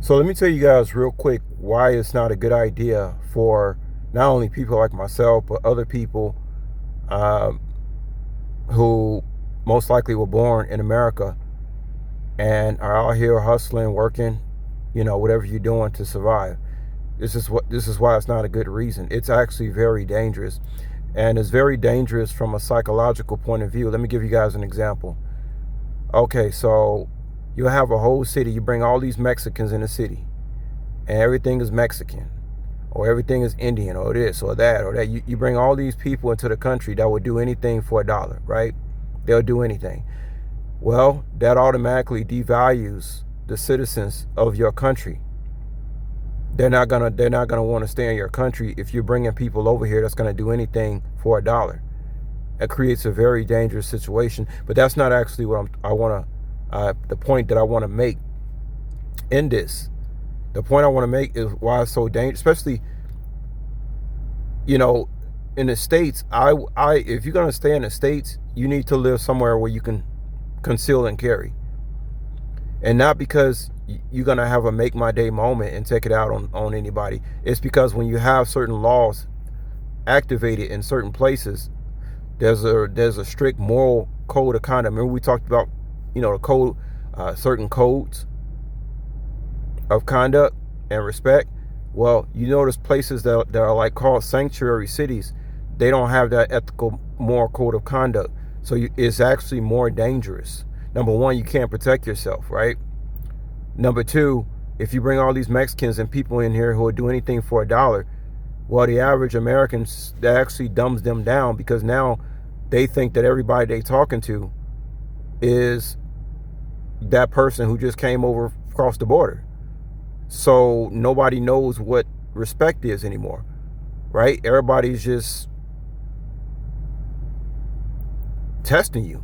So let me tell you guys real quick why it's not a good idea for not only people like myself, but other people um, who most likely were born in America and are out here hustling, working, whatever you're doing to survive. This is why it's not a good reason. It's actually very dangerous. And it's very dangerous from a psychological point of view. Let me give you guys an example. Okay, so you have a whole city, you bring all these Mexicans in the city, and everything is Mexican, or everything is Indian, or this, or that, or that. You bring all these people into the country that would do anything for a dollar, right? They'll do anything. Well, that automatically devalues the citizens of your country. They're not gonna want to stay in your country if you're bringing people over here that's gonna do anything for a dollar. It creates a very dangerous situation. But that's not actually what the point that I want to make in this. The point I want to make is why it's so dangerous, especially, in the States. If you're going to stay in the States, you need to live somewhere where you can conceal and carry. And not because you're going to have a make my day moment and take it out on anybody. It's because when you have certain laws activated in certain places, there's a strict moral code of conduct. Remember we talked about, the code, certain codes of conduct and respect. Well, there's places that are like called sanctuary cities. They don't have that ethical moral code of conduct. So it's actually more dangerous. Number one, you can't protect yourself, right? Number two, if you bring all these Mexicans and people in here who will do anything for a dollar, well, the average Americans, that actually dumbs them down, because now they think that everybody they talking to is that person who just came over across the border. So nobody knows what respect is anymore, right? Everybody's just testing you.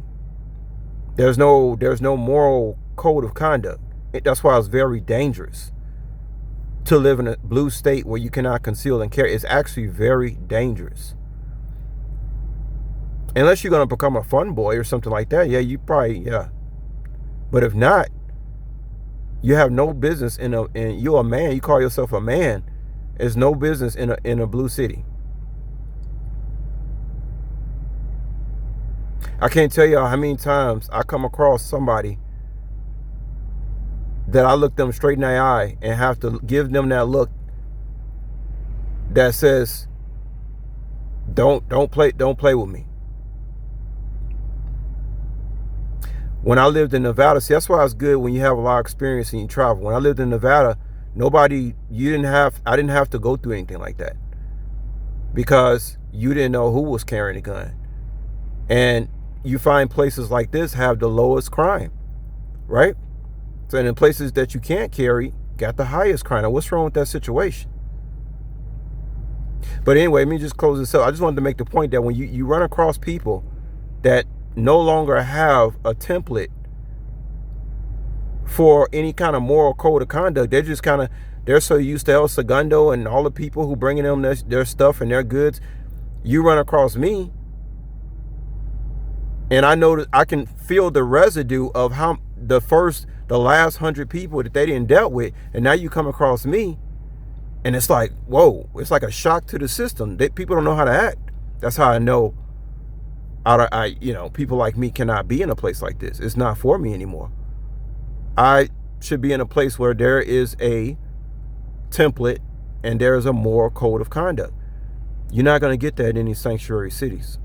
There's no moral code of conduct. That's why it's very dangerous to live in a blue state where you cannot conceal and carry. It's actually very dangerous. Unless you're going to become a fun boy or something like that. Yeah. But if not, you have no business and you're a man, you call yourself a man, there's no business in a blue city. I can't tell y'all how many times I come across somebody that I look them straight in the eye and have to give them that look that says, don't play with me. When I lived in Nevada, see, that's why it's good when you have a lot of experience and you travel. When I lived in Nevada, I didn't have to go through anything like that, because you didn't know who was carrying a gun. And you find places like this have the lowest crime, right? So in places that you can't carry, got the highest crime. Now, what's wrong with that situation? But anyway, let me just close this up. I just wanted to make the point that when you run across people that no longer have a template for any kind of moral code of conduct, they're so used to El Segundo and all the people who bringing them their stuff and their goods. You run across me, and I know that I can feel the residue of how the last 100 people that they didn't dealt with, and now you come across me, and it's like, whoa! It's like a shock to the system. People don't know how to act. That's how I know. People like me cannot be in a place like this. It's not for me anymore. I should be in a place where there is a template and there is a moral code of conduct. You're not going to get that in any sanctuary cities.